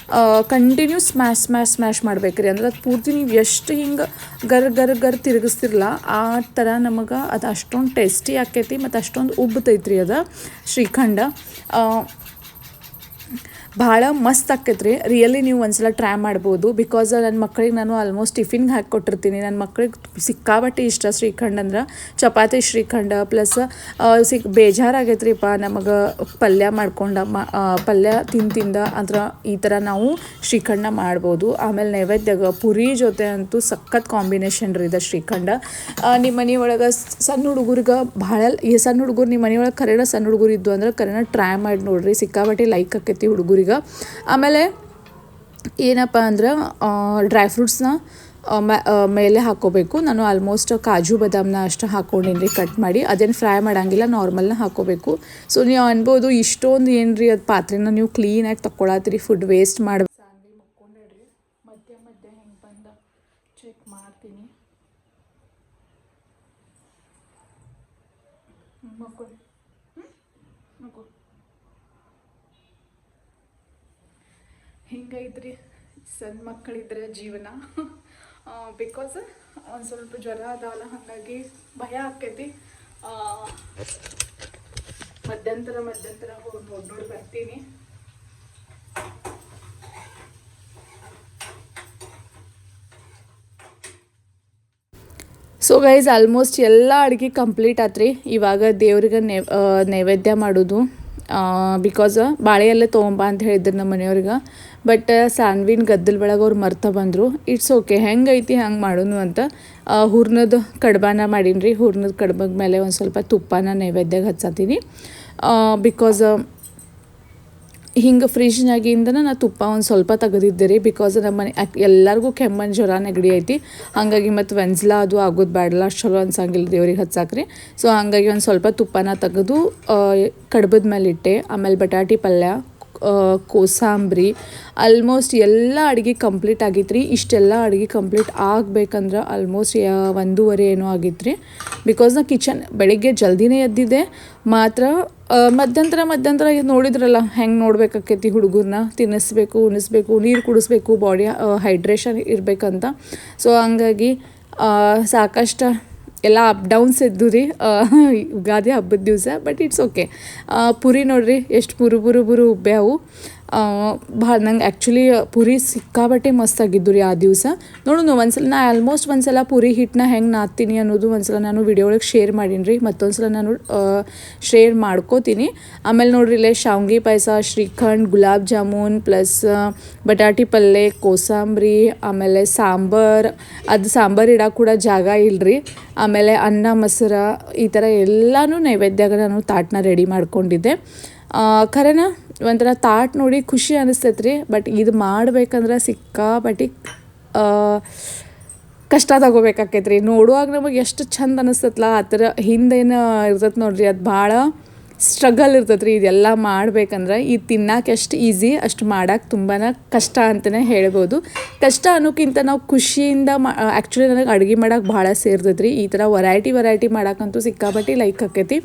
S2: ಕಂಟಿನ್ಯೂ ಸ್ಮ್ಯಾಶ್ ಮಾಡ್ಬೇಕ್ರಿ. ಅಂದ್ರೆ ಅದು ಪೂರ್ತಿ ನೀವು ಎಷ್ಟು ಹಿಂಗೆ ಗರ್ ತಿರುಗಿಸ್ತಿರಲ್ಲ ಆ ಥರ ನಮಗೆ ಅದು ಅಷ್ಟೊಂದು ಟೇಸ್ಟಿ ಆಕೈತಿ ಮತ್ತು ಅಷ್ಟೊಂದು ಉಬ್ಬತೈತ್ರಿ ಅದು ಶ್ರೀಖಂಡ. ಭಾಳ ಮಸ್ತ್ ಆಕೈತೆ ರೀ. ರಿಯಲಿ ನೀವು ಒಂದ್ಸಲ ಟ್ರೈ ಮಾಡ್ಬೋದು. ಬಿಕಾಸ್ ನನ್ನ ಮಕ್ಳಿಗೆ ನಾನು ಆಲ್ಮೋಸ್ಟ್ ಟಿಫಿನ್ಗೆ ಹಾಕಿ ಕೊಟ್ಟಿರ್ತೀನಿ. ನನ್ನ ಮಕ್ಳಿಗೆ ಸಿಕ್ಕಾಬಟ್ಟೆ ಇಷ್ಟ ಶ್ರೀಖಂಡ್ ಅಂದ್ರೆ. ಚಪಾತಿ ಶ್ರೀಖಂಡ ಪ್ಲಸ್ ಬೇಜಾರಾಗೈತೆ ರೀಪ್ಪ ನಮಗೆ ಪಲ್ಯ ಮಾಡ್ಕೊಂಡು ಪಲ್ಯ ತಿಂದ ಅಂದ್ರೆ ಈ ಥರ ನಾವು ಶ್ರೀಖಂಡ ಮಾಡ್ಬೋದು. ಆಮೇಲೆ ನೈವೇದ್ಯಗ ಪುರಿ ಜೊತೆ ಅಂತೂ ಸಖತ್ ಕಾಂಬಿನೇಷನ್ ರೀ ಇದು ಶ್ರೀಖಂಡ. ನಿಮ್ಮ ಮನೆ ಒಳಗೆ ಸಣ್ಣ ಹುಡುಗರಿಗೆ ಭಾಳ ಈ ಸಣ್ಣ ಹುಡುಗರು ನಿಮ್ಮ ಮನೆಯೊಳಗೆ ಕರೆನ ಸಣ್ಣ ಹುಡುಗರು ಇದ್ದು ಅಂದ್ರೆ ಕರೆನ ಟ್ರೈ ಮಾಡಿ ನೋಡಿರಿ. ಸಿಕ್ಕಾಬಟ್ಟೆ ಲೈಕ್ ಆಕೈತಿ ಹುಡುಗರಿಗೆ. ಆಮೇಲೆ ಏನಪ್ಪ ಅಂದ್ರೆ ಡ್ರೈ ಫ್ರೂಟ್ಸ್ನ ಮೇಲೆ ಹಾಕ್ಕೋಬೇಕು. ನಾನು ಆಲ್ಮೋಸ್ಟ್ ಕಾಜು ಬಾದಾಮ್ನ ಅಷ್ಟು ಹಾಕ್ಕೊಂಡಿನಿ ಕಟ್ ಮಾಡಿ. ಅದೇನು ಫ್ರೈ ಮಾಡೋಂಗಿಲ್ಲ, ನಾರ್ಮಲ್ನ ಹಾಕ್ಕೋಬೇಕು. ಸೊ ನೀವು ಅನ್ಬೋದು ಇಷ್ಟೊಂದು ಏನು ರೀ ಅದು ಪಾತ್ರೆನ ನೀವು ಕ್ಲೀನಾಗಿ ತಗೊಳತ್ತೀರಿ, ಫುಡ್ ವೇಸ್ಟ್ ಮಾಡಿ ಸಾಂಗ್ರಿ ಮುಕ್ಕೊಂಡ್ರಿ. ಮಧ್ಯ ಹೆಂಗೆ ಬಂದು ಚೆಕ್ ಮಾಡ್ತೀನಿ. ಮಕ್ಕೊಳ್ಳಿ ಮಕ್ಕಳು ಹಿಂಗೈತ್ರಿ ಸಣ್ಣ ಮಕ್ಕಳಿದ್ರೆ ಜೀವನ. ಬಿಕಾಸ್ ಒಂದು ಸ್ವಲ್ಪ ಜ್ವರ ಅದಾವಲ್ಲ, ಹಾಗಾಗಿ ಭಯ ಆಕೈತಿ. ಮಧ್ಯಂತರ ಹೋಗಿ ನೋಡಿ ಬರ್ತೀನಿ. ಸೊ ಗೈಸ್ ಆಲ್ಮೋಸ್ಟ್ ಎಲ್ಲ ಅಡುಗೆ ಕಂಪ್ಲೀಟ್ ಆತ್ರಿ. ಇವಾಗ ದೇವ್ರಿಗೆ ನೈವೇದ್ಯ ಮಾಡೋದು. ಬಿಕಾಸ್ ಬಾಳೆ ಎಲೆ ತೊಗೊಂಬ ಅಂತ ಹೇಳಿದ್ರು ನಮ್ಮ ಮನೆಯವ್ರಿಗೆ. ಬಟ್ ಸಾನ್ವಿನ ಗದ್ದಲ ಒಳಗೆ ಅವ್ರು ಮರ್ತ ಬಂದರು. ಇಟ್ಸ್ ಓಕೆ, ಹೆಂಗೈತಿ ಹಂಗೆ ಮಾಡೋನು ಅಂತ ಹೂರ್ಣದ ಕಡ್ಬಾನ ಮಾಡೀನಿ. ಹೂರ್ಣದ ಕಡ್ಬದ ಮೇಲೆ ಒಂದು ಸ್ವಲ್ಪ ತುಪ್ಪನ ನೈವೇದ್ಯಗೆ ಹಚ್ಚತ್ತೀನಿ. ಬಿಕಾಸ್ ಹಿಂಗೆ ಫ್ರಿಜ್ನಾಗಿಂದನ ನಾ ತುಪ್ಪ ಒಂದು ಸ್ವಲ್ಪ ತೆಗೆದಿದ್ದೆ ರೀ. ಬಿಕಾಸ್ ನಮ್ಮ ಮನೆ ಎಲ್ಲರಿಗೂ ಕೆಮ್ಮನ್ ಜ್ವರ ನೆಗಡಿ ಐತಿ. ಹಾಗಾಗಿ ಮತ್ತು ವೆನ್ಸ್ಲಾ ಅದು ಆಗೋದು ಬ್ಯಾಡಲ್ಲ, ಅಷ್ಟು ಚಲೋ ಅನ್ಸಂಗಿಲ್ಲ ದೇವ್ರಿಗೆ ಹಚ್ಚಾಕ್ರಿ. ಸೊ ಹಾಗಾಗಿ ಒಂದು ಸ್ವಲ್ಪ ತುಪ್ಪನ ತೆಗೆದು ಕಡ್ಬದ ಮೇಲೆ ಇಟ್ಟೆ. ಆಮೇಲೆ ಬಟಾಟಿ ಪಲ್ಯ, ಕೋಸಂಬರಿ, ಆಲ್ಮೋಸ್ಟ್ ಎಲ್ಲ ಅಡುಗೆ ಕಂಪ್ಲೀಟ್ ಆಗಿತ್ತು ರೀ. ಇಷ್ಟೆಲ್ಲ ಅಡುಗೆ ಕಂಪ್ಲೀಟ್ ಆಗಬೇಕಂದ್ರೆ ಆಲ್ಮೋಸ್ಟ್ 1:30 ಏನೋ ಆಗಿತ್ತು ರೀ. ಬಿಕಾಸ್ ನಾ ಕಿಚನ್ ಬೆಳಿಗ್ಗೆ ಜಲ್ದಿನೇ ಎದ್ದಿದ್ದೆ. ಮಾತ್ರ ಮಧ್ಯಂತರ ನೋಡಿದ್ರಲ್ಲ ಹೆಂಗೆ ನೋಡ್ಬೇಕಾಕೈತಿ, ಹುಡುಗರನ್ನ ತಿನ್ನಿಸ್ಬೇಕು, ಉಣಿಸ್ಬೇಕು, ನೀರು ಕುಡಿಸ್ಬೇಕು, ಬಾಡಿ ಹೈಡ್ರೇಷನ್ ಇರಬೇಕಂತ. ಸೊ ಹಂಗಾಗಿ ಸಾಕಷ್ಟು ಎಲ್ಲ ಅಪ್ ಡೌನ್ಸ್ ಇದ್ದು ರೀ ಯುಗಾದಿ ಹಬ್ಬದ ದಿವಸ. But it's okay. ಪುರಿ ನೋಡ್ರಿ ಎಷ್ಟು ಬುರು ಉಬ್ಬ್ಯಾವು. ಭಾಳ ನಂಗೆ ಆ್ಯಕ್ಚುಲಿ ಪುರಿ ಸಿಕ್ಕಾಬಟ್ಟೆ ಮಸ್ತಾಗಿದ್ದು ರೀ ಆ ದಿವಸ. ನೋಡೋಣ ಒಂದ್ಸಲ ನಾ ಆಲ್ಮೋಸ್ಟ್ ಒಂದ್ಸಲ ಪುರಿ ಹಿಟ್ಟನ್ನ ಹೆಂಗೆ ನಾದ್ತೀನಿ ಅನ್ನೋದು ಒಂದ್ಸಲ ನಾನು ವಿಡಿಯೋ ಒಳಗೆ ಶೇರ್ ಮಾಡೀನಿ ರೀ. ಮತ್ತೊಂದು ಸಲ ನಾನು ಶೇರ್ ಮಾಡ್ಕೋತೀನಿ. ಆಮೇಲೆ ನೋಡ್ರಿ ಇಲ್ಲೇ ಶಾವ್ಗೆ ಪಾಯಸ, ಶ್ರೀಖಂಡ್, ಗುಲಾಬ್ ಜಾಮೂನ್ ಪ್ಲಸ್ ಬಟಾಟಿ ಪಲ್ಯ, ಕೋಸಂಬರಿ, ಆಮೇಲೆ ಸಾಂಬಾರು. ಅದು ಸಾಂಬಾರು ಇಡೋಕೆ ಕೂಡ ಜಾಗ ಇಲ್ಲರಿ. ಆಮೇಲೆ ಅನ್ನ ಮೊಸರು ಈ ಥರ ಎಲ್ಲನೂ ನೈವೇದ್ಯಾಗ ನಾನು ತಾಟನ್ನ ರೆಡಿ ಮಾಡ್ಕೊಂಡಿದ್ದೆ. ಖರೇನ ಒಂಥರ ತಾಟ್ ನೋಡಿ ಖುಷಿ ಅನಿಸ್ತೈತೆ ರೀ. ಬಟ್ ಇದು ಮಾಡ್ಬೇಕಂದ್ರೆ ಸಿಕ್ಕಾಪಟ್ಟಿ ಕಷ್ಟ ತಗೋಬೇಕಾಕೈತೆ ರೀ. ನೋಡುವಾಗ ನಮಗೆ ಎಷ್ಟು ಚಂದ ಅನಿಸ್ತೈತಲ್ಲ ಆ ಥರ ಹಿಂದೇನು ಇರ್ತೈತೆ ನೋಡ್ರಿ, ಅದು ಭಾಳ ಸ್ಟ್ರಗಲ್ ಇರ್ತೈತೆ ರೀ. ಇದೆಲ್ಲ ಮಾಡ್ಬೇಕಂದ್ರೆ ಇದು ತಿನ್ನಕ್ಕೆ ಎಷ್ಟು ಈಸಿ, ಅಷ್ಟು ಮಾಡೋಕೆ ತುಂಬಾ ಕಷ್ಟ ಅಂತಲೇ ಹೇಳ್ಬೋದು. ಕಷ್ಟ ಅನ್ನೋಕ್ಕಿಂತ ನಾವು ಖುಷಿಯಿಂದ ಆ್ಯಕ್ಚುಲಿ ನನಗೆ ಅಡುಗೆ ಮಾಡೋಕೆ ಭಾಳ ಸೇರ್ತೈತೆ ರೀ. ಈ ಥರ ವೆರೈಟಿ ಮಾಡೋಕ್ಕಂತೂ ಸಿಕ್ಕಾಪಟ್ಟಿ ಲೈಕ್ ಆಕೈತಿ.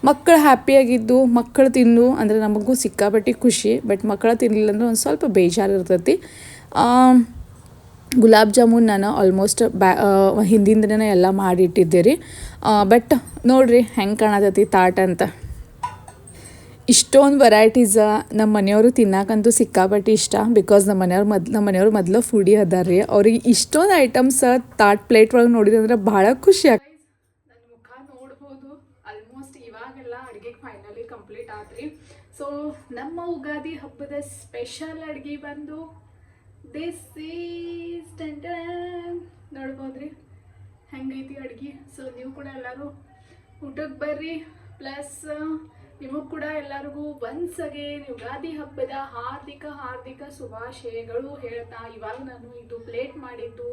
S2: ಮಕ್ಕಳು ಹ್ಯಾಪಿಯಾಗಿದ್ದು ಮಕ್ಕಳು ತಿಂದು ಅಂದರೆ ನಮಗೂ ಸಿಕ್ಕಾಪಟ್ಟಿ ಖುಷಿ. ಬಟ್ ಮಕ್ಕಳು ತಿನ್ನಲಿಲ್ಲ ಅಂದ್ರೆ ಒಂದು ಸ್ವಲ್ಪ ಬೇಜಾರು ಇರ್ತೈತಿ. ಗುಲಾಬ್ ಜಾಮೂನ್ ನಾನು ಆಲ್ಮೋಸ್ಟ್ ಹಿಂದಿನ ದಿನ ಎಲ್ಲ ಮಾಡಿಟ್ಟಿದ್ದೆ ರೀ. ಬಟ್ ನೋಡಿರಿ ಹೆಂಗೆ ಕಾಣತೈತಿ ತಾಟ ಅಂತ. ಇಷ್ಟೊಂದು ವೆರೈಟೀಸ ನಮ್ಮ ಮನೆಯವರು ತಿನ್ನಕ್ಕಂತೂ ಸಿಕ್ಕಾಪಟ್ಟಿ ಇಷ್ಟ. ಬಿಕಾಸ್ ನಮ್ಮ ಮನೆಯವ್ರು ಮೊದಲು ಫುಡಿ ಅದಾರ ರೀ. ಅವ್ರಿಗೆ ಇಷ್ಟೊಂದು ಐಟಮ್ಸ್ ತಾಟ್ ಪ್ಲೇಟ್ ಒಳಗೆ ನೋಡಿದಂದ್ರೆ ಭಾಳ ಖುಷಿ ಆಗ್ತದೆ. ನನ್ನ ಮುಖ ನೋಡ್ಬೋದು. ಆಲ್ಮೋಸ್ಟ್ ಇವಾಗೆಲ್ಲ ಅಡುಗೆ ಫೈನಲಿ ಕಂಪ್ಲೀಟ್ ಆದ್ರಿ. ಸೊ ನಮ್ಮ ಉಗಾದಿ ಹಬ್ಬದ ಸ್ಪೆಷಲ್ ಅಡುಗೆ ಬಂದು ದಿಸ್ ಈಸ್ ನೋಡ್ಬೋದ್ರಿ ಹೆಂಗೈತಿ ಅಡುಗೆ. ಸೊ ನೀವು ಕೂಡ ಎಲ್ಲರೂ ಊಟಕ್ಕೆ ಬರ್ರಿ. ಪ್ಲಸ್ ನಿಮಗೂ ಕೂಡ ಎಲ್ಲರಿಗೂ ಒನ್ಸ್ ಅಗೇನ್ ಯುಗಾದಿ ಹಬ್ಬದ ಹಾರ್ದಿಕ ಶುಭಾಶಯಗಳು ಹೇಳ್ತಾ, ಇವಾಗ ನಾನು ಇದು ಪ್ಲೇಟ್ ಮಾಡಿದ್ದು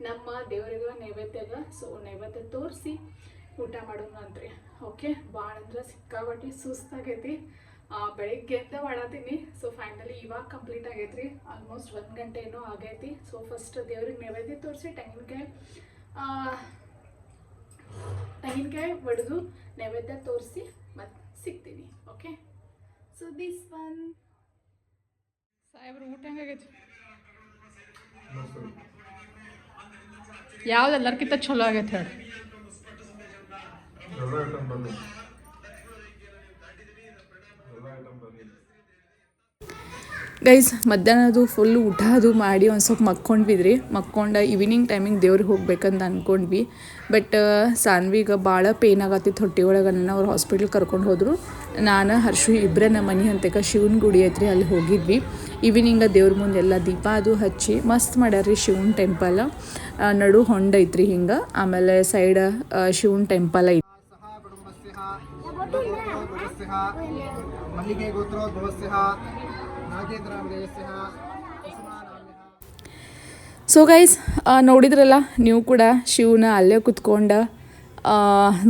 S2: ನಮ್ಮ ದೇವರಿಗೆ ನೈವೇದ್ಯಗ. ಸೊ ನೈವೇದ್ಯ ತೋರಿಸಿ ಊಟ ಮಾಡೋಣ ಅಂತ್ರಿ. ಓಕೆ, ಭಾಳ ಅಂದ್ರೆ ಸಿಕ್ಕಾಬಟ್ಟಿ ಸುಸ್ತಾಗೈತಿ. ಬೆಳಿಗ್ಗೆಯಿಂದ ಮಾಡತ್ತೀನಿ. ಸೊ ಫೈನಲಿ ಇವಾಗ ಕಂಪ್ಲೀಟ್ ಆಗೈತ್ರಿ. ಆಲ್ಮೋಸ್ಟ್ 1 ಗಂಟೆ ಏನೋ ಆಗೈತಿ. ಸೊ ಫಸ್ಟ್ ದೇವ್ರಿಗೆ ನೈವೇದ್ಯ ತೋರಿಸಿ ತೆಂಗಿನಕಾಯಿ ಒಡೆದು ನೈವೇದ್ಯ ತೋರಿಸಿ ಮತ್ತೆ ಸಿಗ್ತೀನಿ. ಓಕೆ, ಸೊ ದಿಸ್ ಒನ್ ಸಾಹೇಬ್ರು ಊಟ ಹೆಂಗಾಗೈತಿ? ಯಾವ್ದು ಎಲ್ಲರ್ಕಿಂತ ಚಲೋ ಆಗೈತೆ ಹೇಳಿ? ಗೈಸ್ ಮಧ್ಯಾಹ್ನದು ಫುಲ್ ಊಟ ಅದು ಮಾಡಿ ಒಂದು ಸ್ವಲ್ಪ ಮಕ್ಕೊಂಡ್ವಿದ್ರಿ. ಈವ್ನಿಂಗ್ ಟೈಮಿಂಗ್ ದೇವ್ರಿಗೆ ಹೋಗ್ಬೇಕಂತ ಅಂದ್ಕೊಂಡ್ವಿ. ಬಟ್ ಸಾನ್ವಿಗೆ ಭಾಳ ಪೇನ್ ಆಗತ್ತಿತ್ತು ಹೊಟ್ಟೆ ಒಳಗೆ. ಅವ್ರು ಹಾಸ್ಪಿಟ್ಲ್ ಕರ್ಕೊಂಡು ಹೋದರು. ನಾನು ಹರ್ಷು ಇಬ್ಬರೇ ನಮ್ಮ ಮನೆ ಅಂತಕ ಶಿವನ ಗುಡಿ ಐತ್ರಿ, ಅಲ್ಲಿ ಹೋಗಿದ್ವಿ. ಈವ್ನಿಂಗ ದೇವ್ರ ಮುಂದೆ ಎಲ್ಲ ದೀಪ ಅದು ಹಚ್ಚಿ ಮಸ್ತ್ ಮಾಡ್ಯಾರ್ರಿ ಶಿವನ ಟೆಂಪಲ್. ನಡು ಹೊಂಡ ಐತ್ರಿ ಹಿಂಗೆ, ಆಮೇಲೆ ಸೈಡ್ ಶಿವನ ಟೆಂಪಲ್ ಐತಿ. ಸೊ ಗೈಸ್ ನೋಡಿದ್ರಲ್ಲ ನೀವು ಕೂಡ ಶಿವನ ಅಲ್ಲೇ ಕುತ್ಕೊಂಡು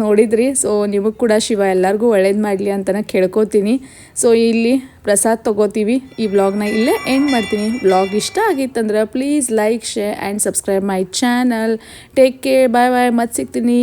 S2: ನೋಡಿದ್ರಿ. ಸೊ ನಿಮಗೆ ಕೂಡ ಶಿವ ಎಲ್ಲರಿಗೂ ಒಳ್ಳೇದು ಮಾಡಲಿ ಅಂತಲೇ ಕೇಳ್ಕೊತೀನಿ. ಸೊ ಇಲ್ಲಿ ಪ್ರಸಾದ್ ತೊಗೋತೀವಿ. ಈ ವ್ಲಾಗ್ನ ಇಲ್ಲೇ ಎಂಡ್ ಮಾಡ್ತೀನಿ. ವ್ಲಾಗ್ ಇಷ್ಟ ಆಗಿತ್ತಂದ್ರೆ please like, share and subscribe my channel. Take care, bye bye, ಮತ್ತೆ ಸಿಗ್ತೀನಿ.